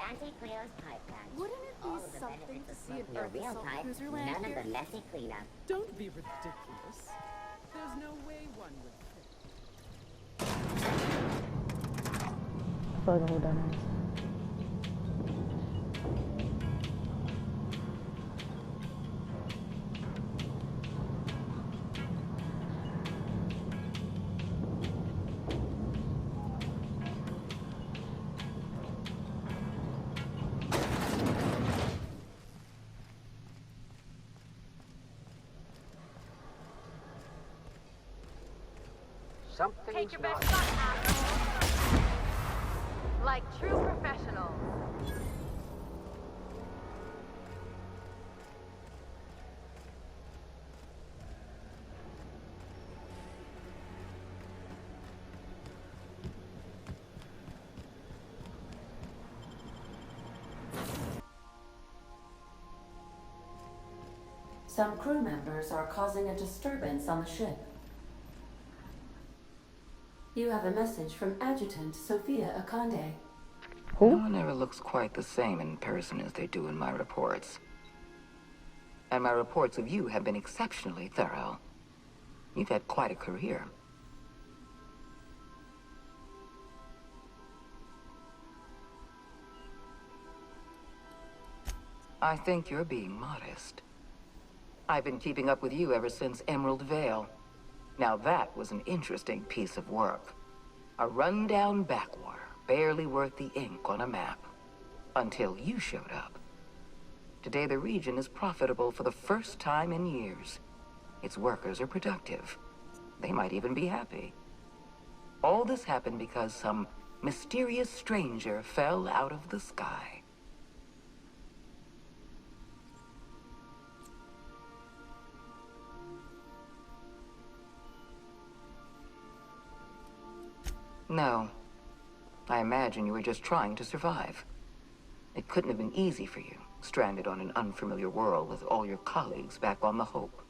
Anti-Cleo's pipe patch. Wouldn't it be All of the something benefits to of see an smoking a Earth real assault pipe, cruiser land none of here? the messy cleanup. Don't be ridiculous. There's no way one would fit. I feel like a whole dumbass. Take your best shot, asshole. Like true professionals. Some crew members are causing a disturbance on the ship. You have a message from Adjutant Sophia Akande. No one ever looks quite the same in person as they do in my reports. And my reports of you have been exceptionally thorough. You've had quite a career. I think you're being modest. I've been keeping up with you ever since Emerald Vale. Now that was an interesting piece of work. A rundown backwater, barely worth the ink on a map. Until you showed up. Today the region is profitable for the first time in years. Its workers are productive. They might even be happy. All this happened because some mysterious stranger fell out of the sky. No. I imagine you were just trying to survive. It couldn't have been easy for you, stranded on an unfamiliar world with all your colleagues back on the Hope.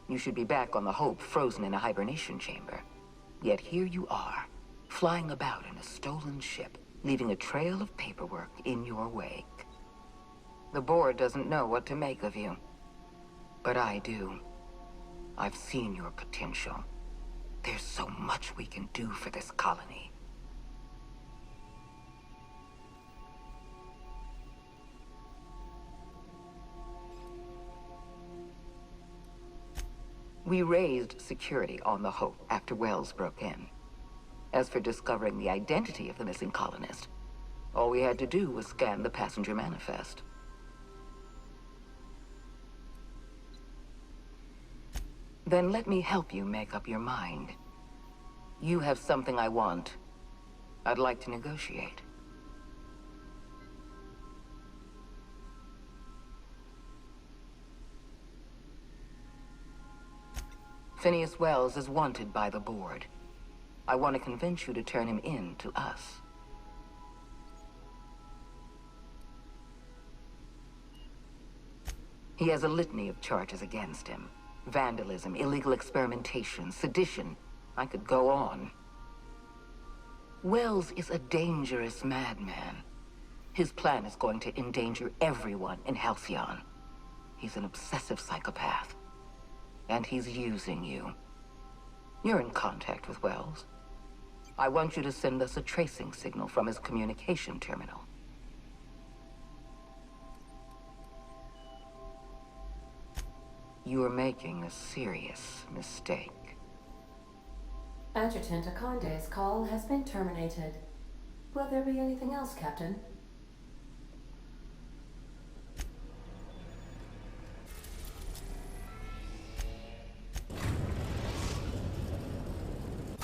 You should be back on the Hope, frozen in a hibernation chamber. Yet here you are, flying about in a stolen ship, leaving a trail of paperwork in your wake. The board doesn't know what to make of you. But I do. I've seen your potential. There's so much we can do for this colony. We raised security on the Hope after Wells broke in. As for discovering the identity of the missing colonist, all we had to do was scan the passenger manifest. Then let me help you make up your mind. You have something I want. I'd like to negotiate. Phineas Wells is wanted by the board. I want to convince you to turn him in to us. He has a litany of charges against him. Vandalism, illegal experimentation, sedition. I could go on. Wells is a dangerous madman. His plan is going to endanger everyone in Halcyon. He's an obsessive psychopath. And he's using you. You're in contact with Wells. I want you to send us a tracing signal from his communication terminal. You're making a serious mistake. Adjutant Akande's call has been terminated. Will there be anything else, Captain?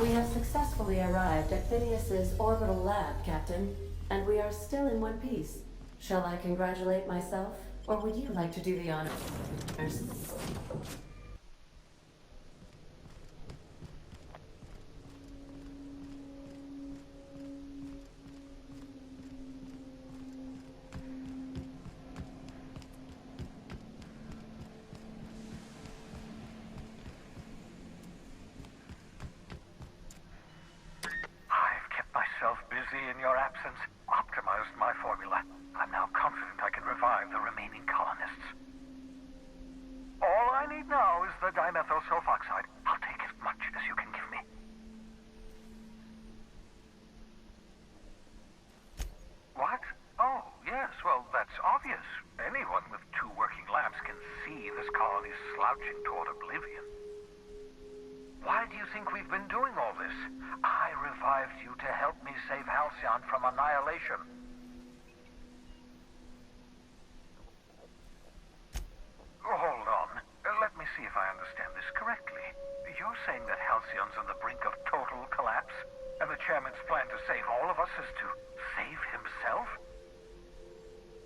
We have successfully arrived at Phineas's orbital lab, Captain, and we are still in one piece. Shall I congratulate myself, or would you like to do the honors? I've kept myself busy in your absence, optimized my formula. revive the remaining colonists. All I need now is the dimethyl sulfoxide. I'll take as much as you can give me. What? Oh, yes, well, that's obvious. Anyone with 2 working labs can see this colony's slouching toward oblivion. Why do you think we've been doing all this? I revived you to help me save Halcyon from annihilation. Hold on. Let me see if I understand this correctly. You're saying that Halcyon's on the brink of total collapse, and the chairman's plan to save all of us is to save himself?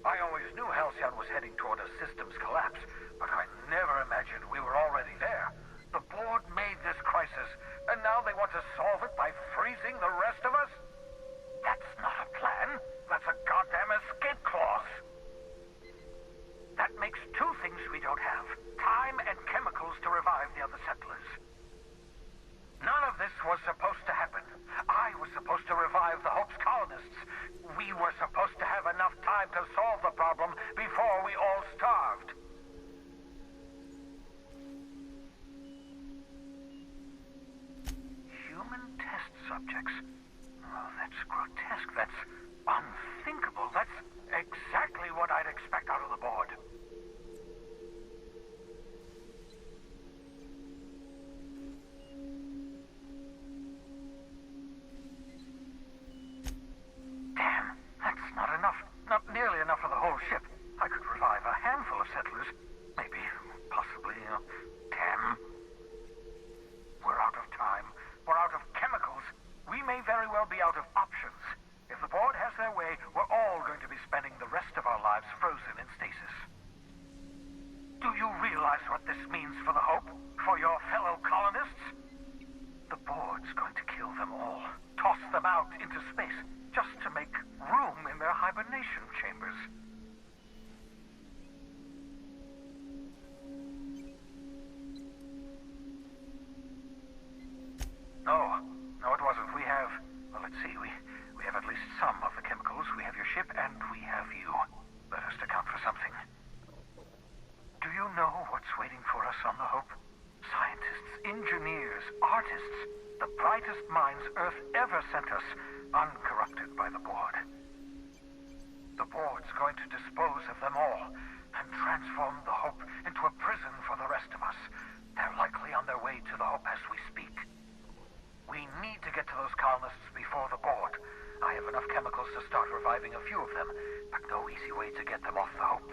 I always knew Halcyon was heading toward a systems collapse, but I never imagined we were already there. The board made this crisis, and now they want to solve it by freezing the rest of us? That's not a plan. That's a goddamn escape clause. That makes 2 things we don't have. Time and chemicals to revive the other settlers. None of this was supposed to happen. I was supposed to revive the Hope's colonists. We were supposed to have enough time to solve the problem before we all starved. Human test subjects? Oh, that's grotesque. That's unthinkable. That's exactly what I'd expect out of the board. Damn, that's not enough. Not nearly enough for the whole ship. I could revive a handful of settlers. Maybe, possibly, damn. We're out of time. We're out of chemicals. We may very well be out of options. If the board has their way, we're all going to be spending the rest of our lives frozen in stasis. Do you realize what this means for the Hope? For your fellow colonists? The board's going to kill them all. Toss them out into space, just to make room in their hibernation chambers. No, it wasn't. We have, well, let's see, we have at least some of the chemicals. We have your ship, and we have you. That has to count for something. Do you know what's waiting for us on the Hope? Scientists, engineers, artists, the brightest minds Earth ever sent us, uncorrupted by the board. The board's going to dispose of them all and transform the Hope into a prison for the rest of us. They're likely on their way to the Hope as we speak. We need to get to those colonists before the board. I have enough chemicals to start reviving a few of them, but no easy way to get them off the Hope.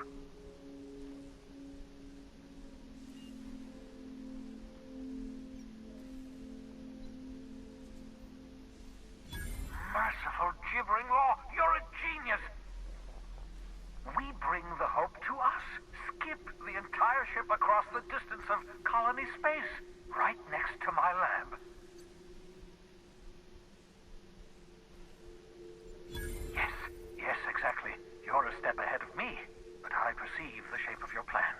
Merciful gibbering law, you're a genius! We bring the Hope to us. Skip the entire ship across the distance of colony space, right next to my lab. Yes, exactly. You're a step ahead of me, but I perceive the shape of your plan.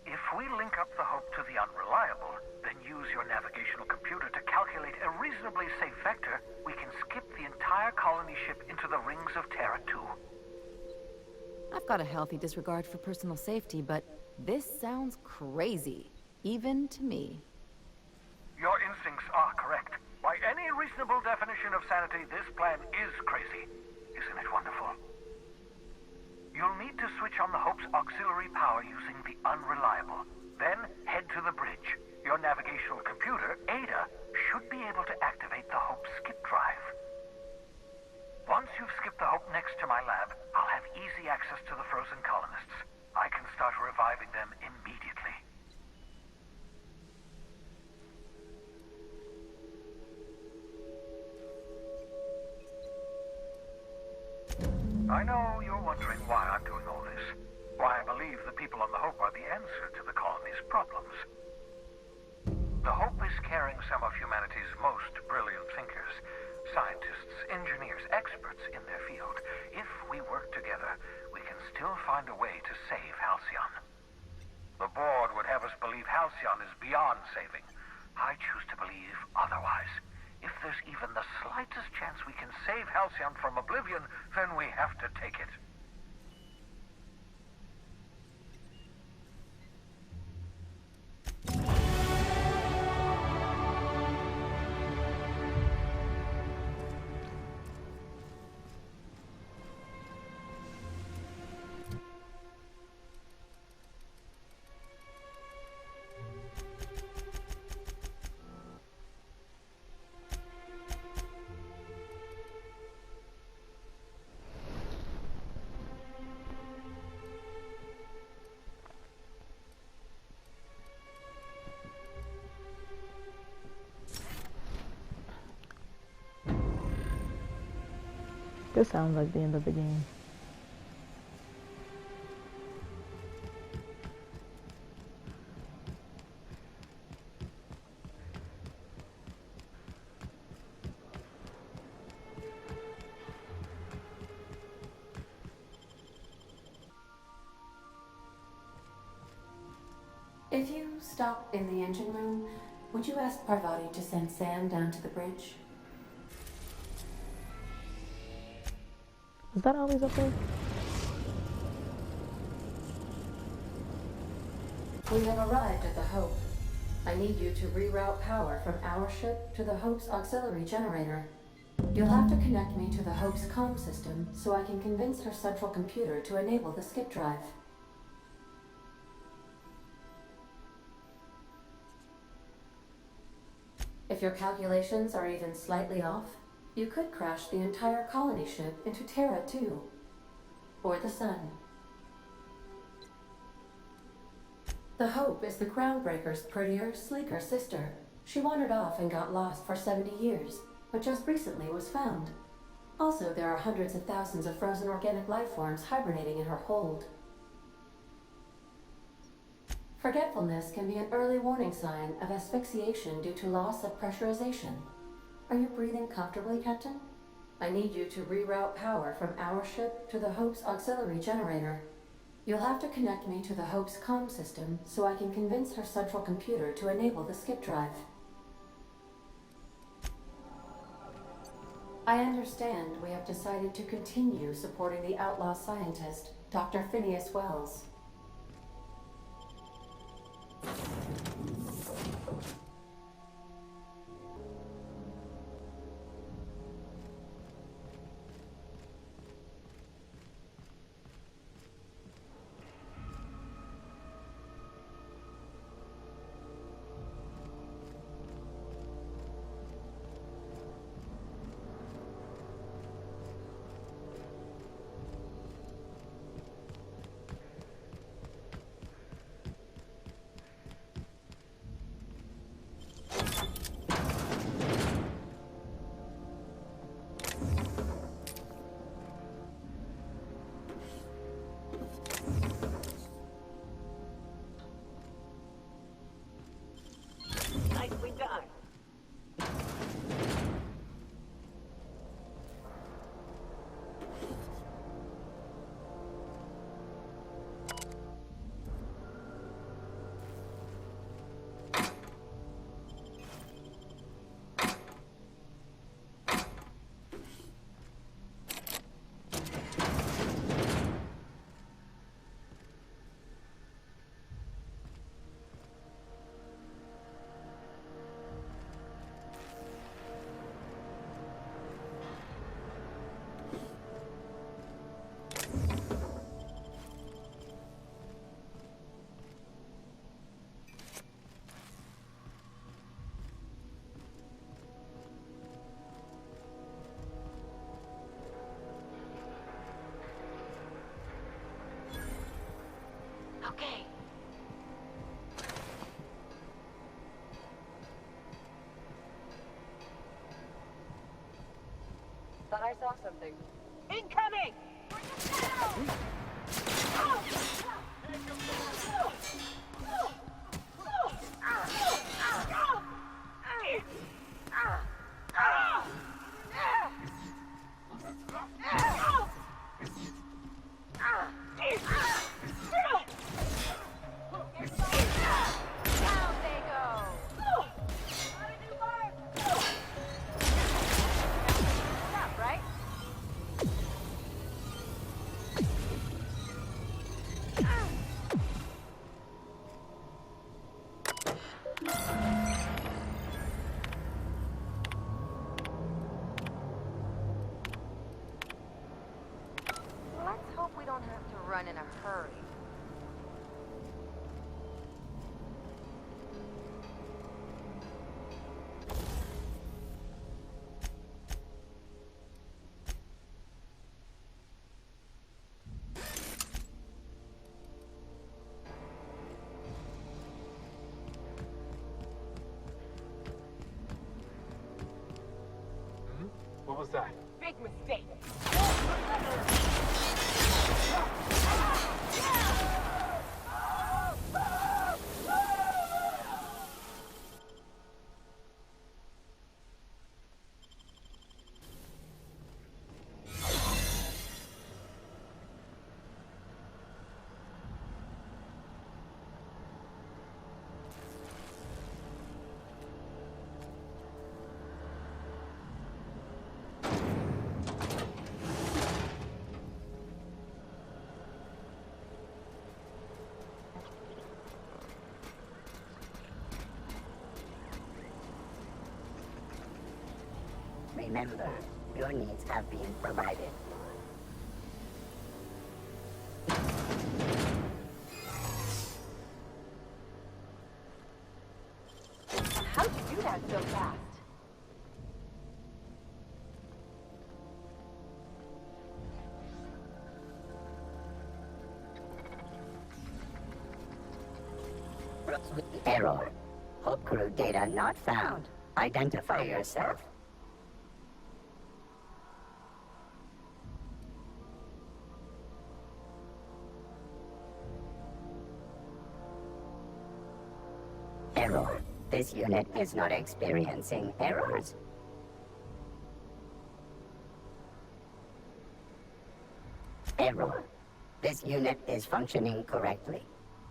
If we link up the Hope to the Unreliable, then use your navigational computer to calculate a reasonably safe vector, we can skip the entire colony ship into the rings of Terra 2. I've got a healthy disregard for personal safety, but this sounds crazy, even to me. Your instincts are correct. By any reasonable definition of sanity, this plan is crazy. Isn't it wonderful? You'll need to switch on the Hope's auxiliary power using the Unreliable. Then head to the bridge. Your navigational computer, Ada, should be able to activate the Hope's skip drive. Once you've skipped the Hope next to my lab, I'll have easy access to the frozen colonists. I can start reviving them immediately. I know you're wondering why I'm doing all this. Why I believe the people on the Hope are the answer to the colony's problems. The Hope is carrying some of humanity's most brilliant thinkers, scientists, engineers, experts in their field. If we work together, we can still find a way to save Halcyon. The board would have us believe Halcyon is beyond saving. I choose to believe otherwise. If there's even the slightest chance we can save Halcyon from oblivion, then we have to take it. This sounds like the end of the game. If you stop in the engine room, would you ask Parvati to send Sam down to the bridge? Is that always okay? We have arrived at the Hope. I need you to reroute power from our ship to the Hope's auxiliary generator. You'll have to connect me to the Hope's comm system so I can convince her central computer to enable the skip drive. If your calculations are even slightly off, you could crash the entire colony ship into Terra 2, or the Sun. The Hope is the Groundbreaker's prettier, sleeker sister. She wandered off and got lost for 70 years, but just recently was found. Also, there are hundreds of thousands of frozen organic life forms hibernating in her hold. Forgetfulness can be an early warning sign of asphyxiation due to loss of pressurization. Are you breathing comfortably, Captain? I need you to reroute power from our ship to the Hope's auxiliary generator. You'll have to connect me to the Hope's comm system so I can convince her central computer to enable the skip drive. I understand we have decided to continue supporting the outlaw scientist, Dr. Phineas Wells. Nicely done. Okay. Thought I saw something. Incoming! Down they go. Stop, right? Let's hope we don't have to run in a hurry. What was that? big mistake. Remember, your needs have been provided. How'd you do that so fast? Error. Hope crew data not found. Identify yourself. Error. This unit is not experiencing errors. Error. This unit is functioning correctly.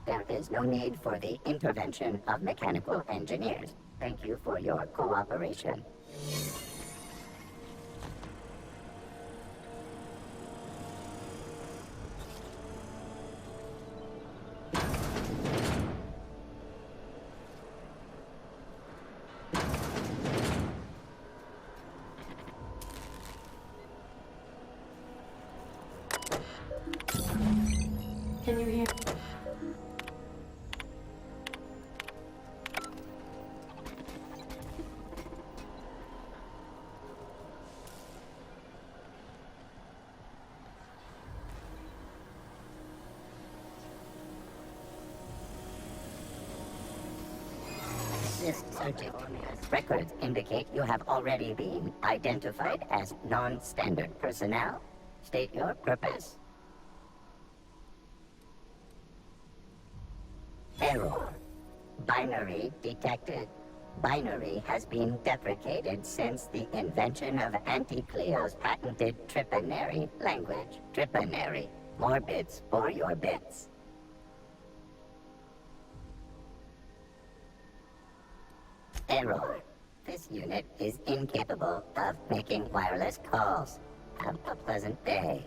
There is no need for the intervention of mechanical engineers. Thank you for your cooperation. Can you hear? This searching records indicate you have already been identified as non-standard personnel. State your purpose. Error. Binary detected. Binary has been deprecated since the invention of Anti-Cleo's patented Tripanary language. Tripanary. More bits for your bits. Error. This unit is incapable of making wireless calls. Have a pleasant day.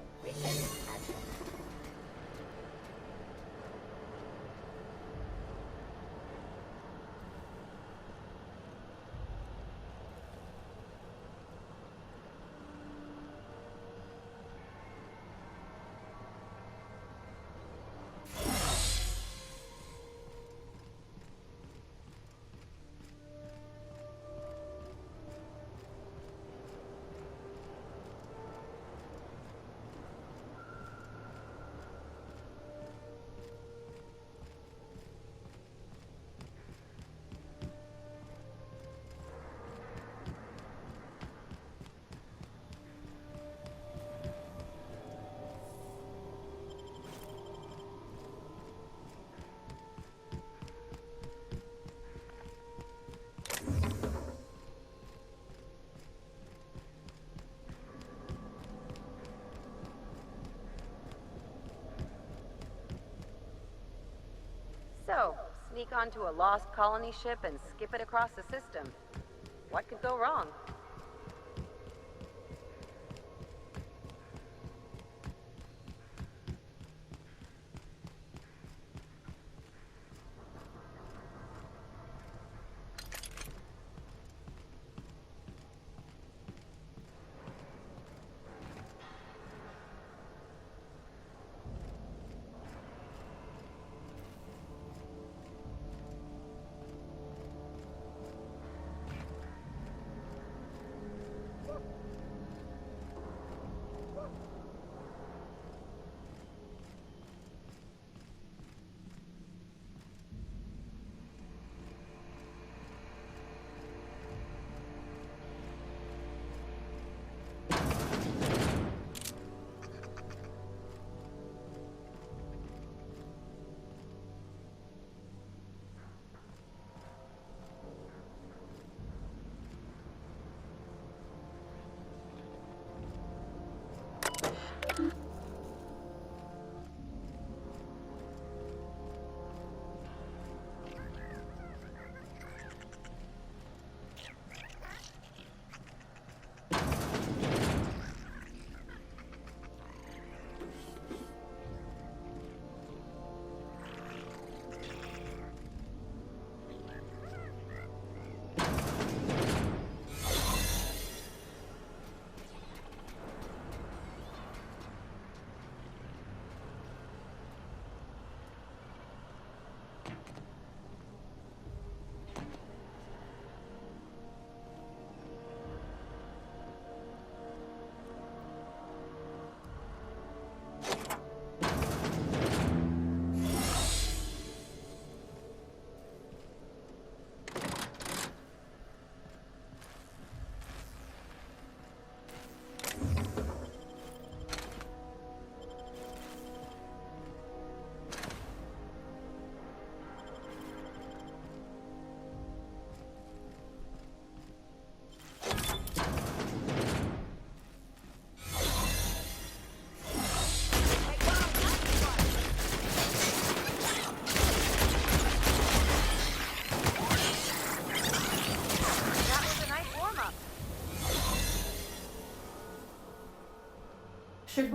So, sneak onto a lost colony ship and skip it across the system. What could go wrong?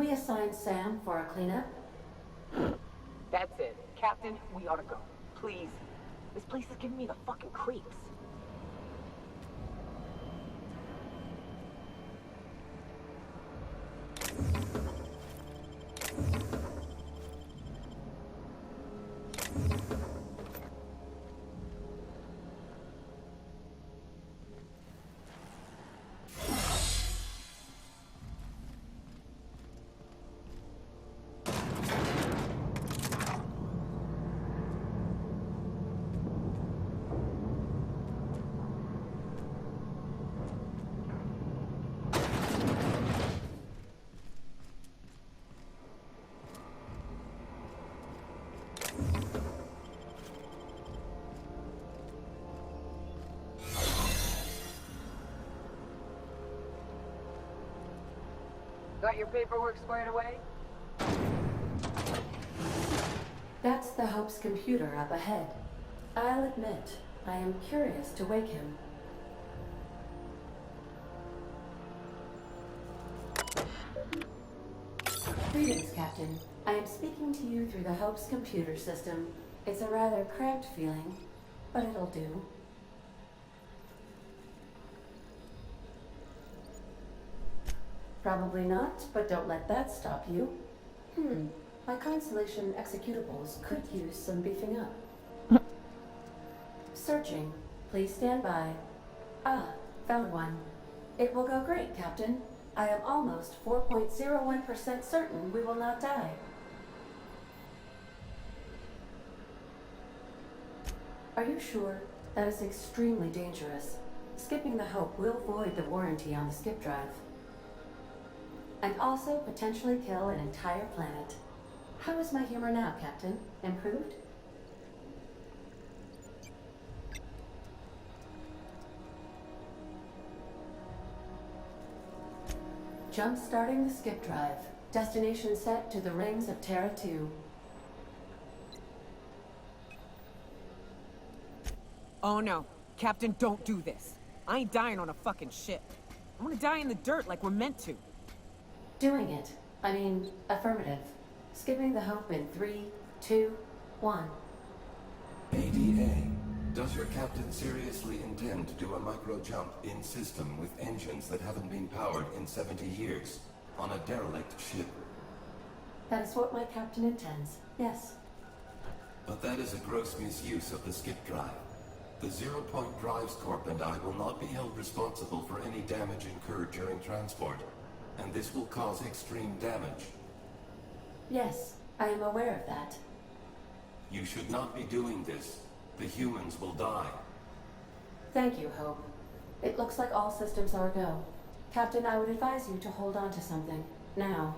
we assign Sam for a cleanup? That's it. Captain, we ought to go. Please. This place is giving me the fucking creeps. Got your paperwork squared away? That's the Hope's computer up ahead. I'll admit, I am curious to wake him. Greetings, Captain. I am speaking to you through the Hope's computer system. It's a rather cramped feeling, but it'll do. Probably not, but don't let that stop you. My Constellation executables could use some beefing up. Searching. Please stand by. Ah, found one. It will go great, Captain. I am almost 4.01% certain we will not die. Are you sure? That is extremely dangerous. Skipping the Hope will void the warranty on the skip drive. And also potentially kill an entire planet. How is my humor now, Captain? Improved? Jump-starting the skip drive. Destination set to the rings of Terra 2. Oh no. Captain, don't do this. I ain't dying on a fucking ship. I wanna die in the dirt like we're meant to. Doing it. I mean, affirmative. Skipping the Hope in 3, 2, 1. ADA, does your captain seriously intend to do a micro-jump in system with engines that haven't been powered in 70 years on a derelict ship? That is what my captain intends, yes. But that is a gross misuse of the skip drive. The Zero Point Drives Corp and I will not be held responsible for any damage incurred during transport, and this will cause extreme damage. Yes, I am aware of that. You should not be doing this. The humans will die. Thank you, Hope. It looks like all systems are go. Captain, I would advise you to hold on to something. Now.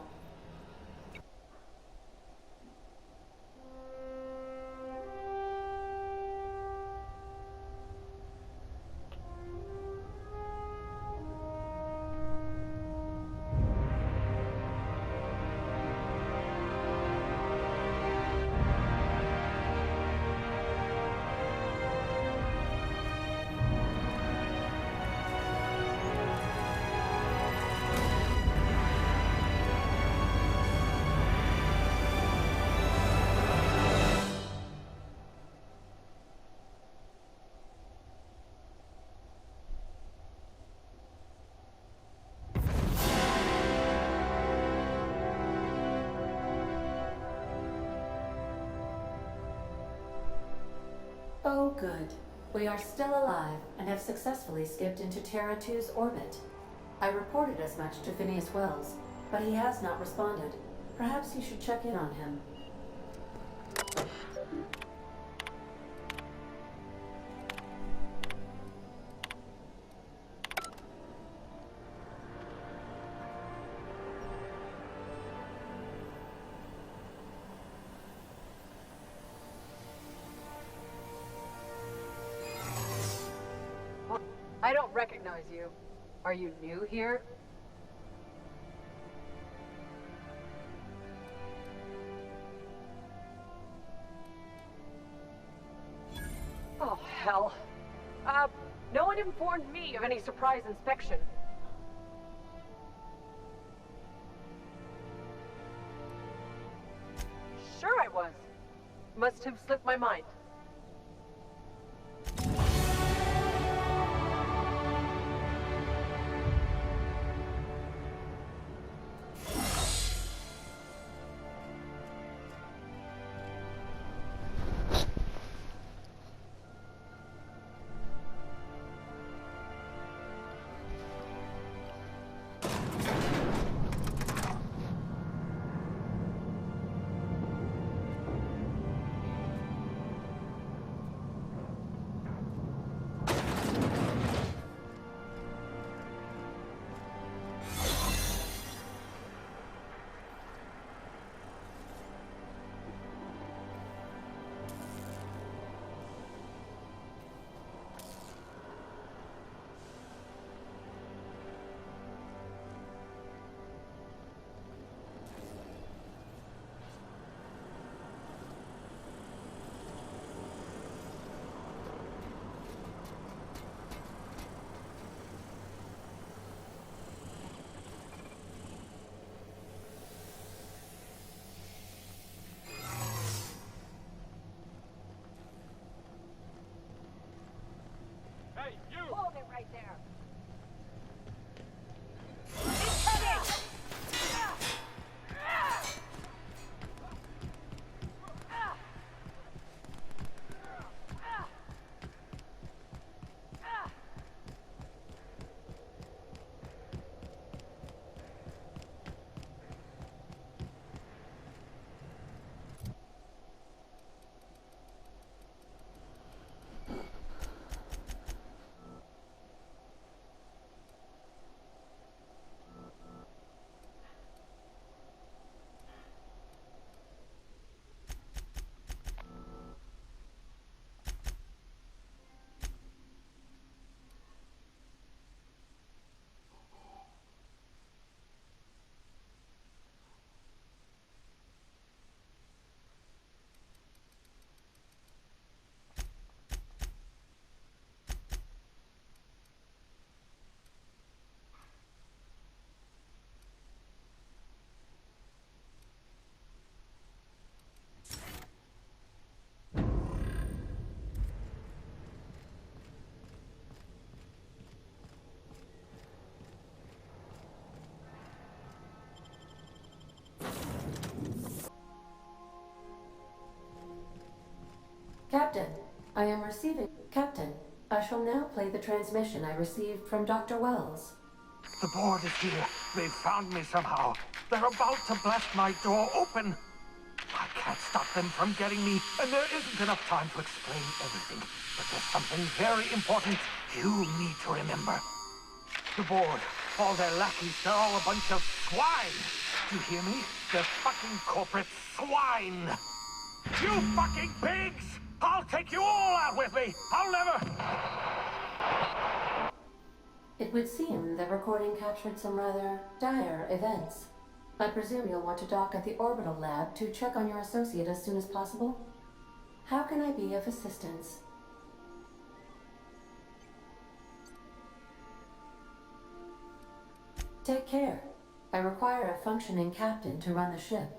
Oh, good. We are still alive and have successfully skipped into Terra 2's orbit. I reported as much to Phineas Wells, but he has not responded. Perhaps you should check in on him. I don't recognize you. Are you new here? Oh, hell. No one informed me of any surprise inspection. Must have slipped my mind. Hold it right there. Captain, I am receiving... Captain, I shall now play the transmission I received from Dr. Wells. The board is here. They've found me somehow. They're about to blast my door open. I can't stop them from getting me, and there isn't enough time to explain everything. But there's something very important you need to remember. The board, all their lackeys, they're all a bunch of swine. Do you hear me? They're fucking corporate swine. You fucking pigs! I'll take you all out with me! I'll never... It would seem the recording captured some rather dire events. I presume you'll want to dock at the orbital lab to check on your associate as soon as possible? How can I be of assistance? Take care. I require a functioning captain to run the ship.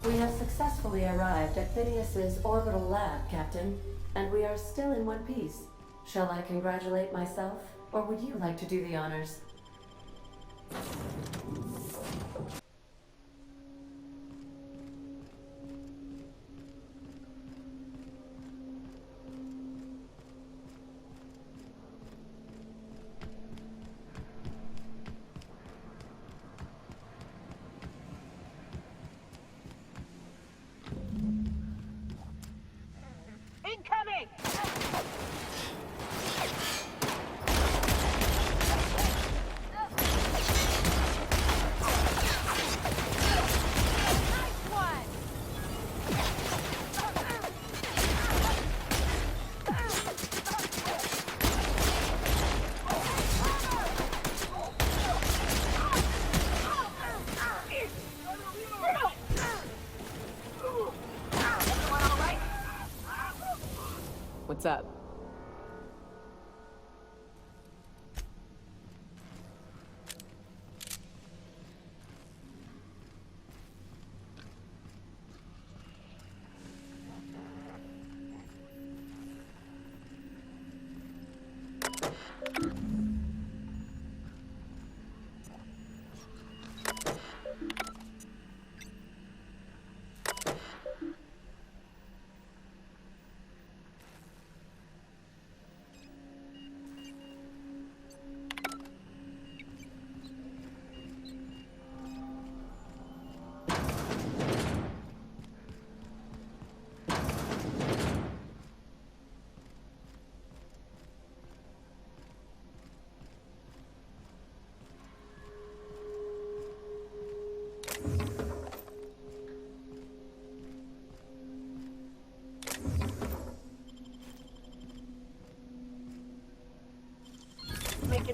We have successfully arrived at Phineas's orbital lab, Captain, and we are still in one piece. Shall I congratulate myself, or would you like to do the honors? Incoming! What's up?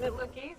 making it look easy.